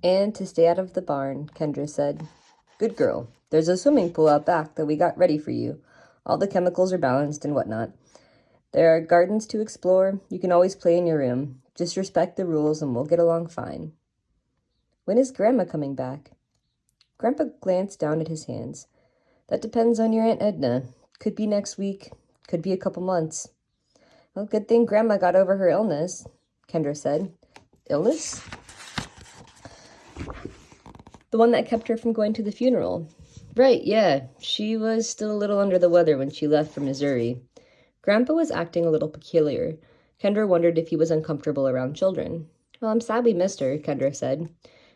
And to stay out of the barn, Kendra said. Good girl. There's a swimming pool out back that we got ready for you. All the chemicals are balanced and whatnot. There are gardens to explore. You can always play in your room. Just respect the rules and we'll get along fine. When is Grandma coming back? Grandpa glanced down at his hands. That depends on your Aunt Edna. Could be next week. Could be a couple months. Well, good thing Grandma got over her illness, Kendra said. Illness? The one that kept her from going to the funeral. Right, yeah. She was still a little under the weather when she left for Missouri. Grandpa was acting a little peculiar. Kendra wondered if he was uncomfortable around children. Well, I'm sad we missed her, Kendra said.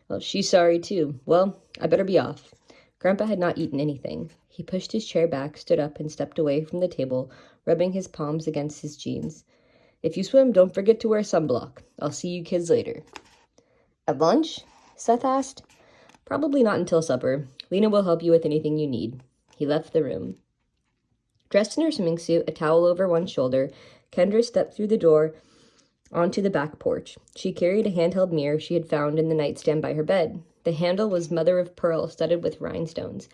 Well, she's sorry too. Well, I better be off. Grandpa had not eaten anything. He pushed his chair back, stood up, and stepped away from the table, rubbing his palms against his jeans. If you swim, don't forget to wear sunblock. I'll see you kids later. At lunch? Seth asked. Probably not until supper. Lena will help you with anything you need. He left the room. Dressed in her swimming suit, a towel over one shoulder, Kendra stepped through the door onto the back porch. She carried a handheld mirror she had found in the nightstand by her bed. The handle was mother of pearl studded with rhinestones.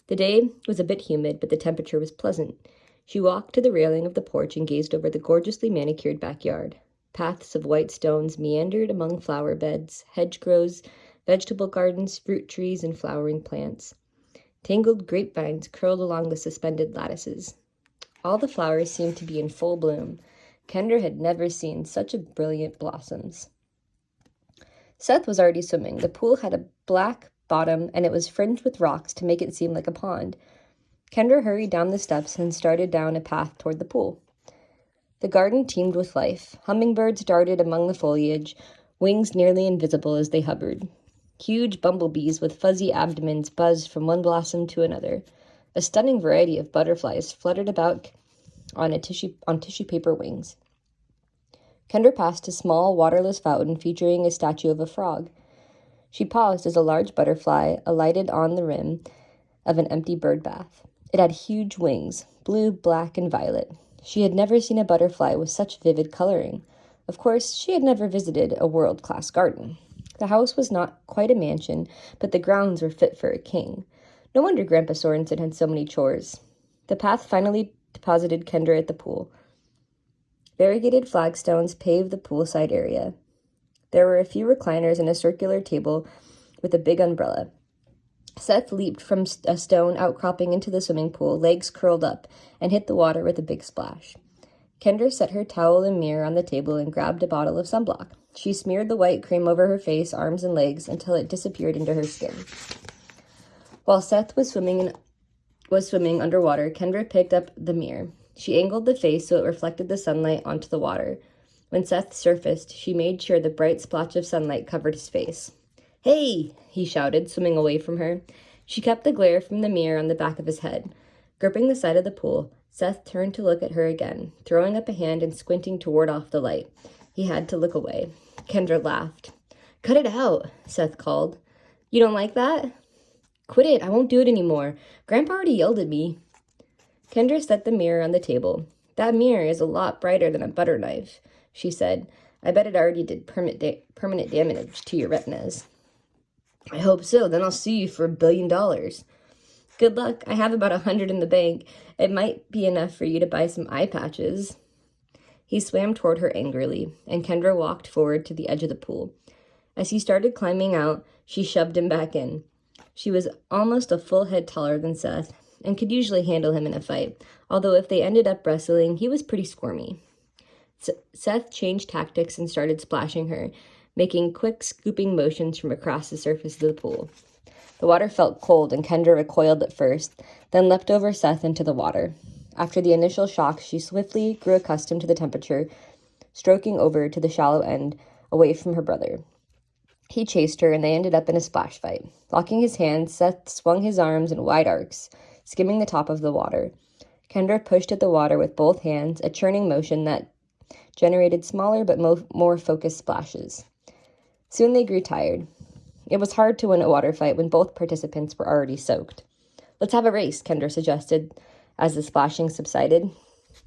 The day was a bit humid, but the temperature was pleasant. She walked to the railing of the porch and gazed over the gorgeously manicured backyard. Paths of white stones meandered among flower beds, hedgerows, vegetable gardens, fruit trees, and flowering plants. Tangled grapevines curled along the suspended lattices. All the flowers seemed to be in full bloom. Kendra had never seen such brilliant blossoms. Seth was already swimming. The pool had a black bottom, and it was fringed with rocks to make it seem like a pond. Kendra hurried down the steps and started down a path toward the pool. The garden teemed with life. Hummingbirds darted among the foliage, wings nearly invisible as they hovered. Huge bumblebees with fuzzy abdomens buzzed from one blossom to another. A stunning variety of butterflies fluttered about on tissue paper wings. Kendra passed a small, waterless fountain featuring a statue of a frog. She paused as a large butterfly alighted on the rim of an empty bird bath. It had huge wings, blue, black, and violet. She had never seen a butterfly with such vivid coloring. Of course, she had never visited a world-class garden. The house was not quite a mansion, but the grounds were fit for a king. No wonder Grandpa Sorensen had so many chores. The path finally deposited Kendra at the pool. Variegated flagstones paved the poolside area. There were a few recliners and a circular table with a big umbrella. Seth leaped from a stone outcropping into the swimming pool, legs curled up, and hit the water with a big splash. Kendra set her towel and mirror on the table and grabbed a bottle of sunblock. She smeared the white cream over her face, arms, and legs until it disappeared into her skin. While Seth was swimming underwater, Kendra picked up the mirror. She angled the face so it reflected the sunlight onto the water. When Seth surfaced, she made sure the bright splotch of sunlight covered his face. Hey! He shouted, swimming away from her. She kept the glare from the mirror on the back of his head. Gripping the side of the pool, Seth turned to look at her again, throwing up a hand and squinting to ward off the light. He had to look away. Kendra laughed. Cut it out, Seth called. You don't like that? Quit it, I won't do it anymore. Grandpa already yelled at me. Kendra set the mirror on the table. That mirror is a lot brighter than a butter knife, she said. I bet it already did permanent damage to your retinas. I hope so, then I'll sue you for $1 billion. Good luck, I have about 100 in the bank. It might be enough for you to buy some eye patches. He swam toward her angrily, and Kendra walked forward to the edge of the pool. As he started climbing out, she shoved him back in. She was almost a full head taller than Seth, and could usually handle him in a fight, although if they ended up wrestling, he was pretty squirmy. Seth changed tactics and started splashing her, making quick scooping motions from across the surface of the pool. The water felt cold, and Kendra recoiled at first, then leapt over Seth into the water. After the initial shock, she swiftly grew accustomed to the temperature, stroking over to the shallow end, away from her brother. He chased her, and they ended up in a splash fight. Locking his hands, Seth swung his arms in wide arcs, skimming the top of the water. Kendra pushed at the water with both hands, a churning motion that generated smaller but more focused splashes. Soon they grew tired. It was hard to win a water fight when both participants were already soaked. Let's have a race, Kendra suggested as the splashing subsided.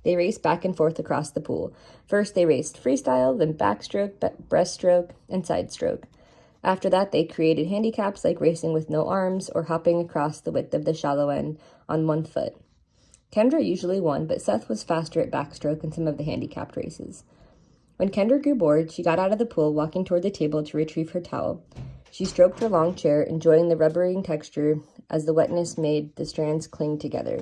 They raced back and forth across the pool. First, they raced freestyle, then backstroke, breaststroke, and sidestroke. After that, they created handicaps like racing with no arms or hopping across the width of the shallow end on one foot. Kendra usually won, but Seth was faster at backstroke in some of the handicapped races. When Kendra grew bored, she got out of the pool, walking toward the table to retrieve her towel. She stroked her long chair, enjoying the rubbering texture as the wetness made the strands cling together.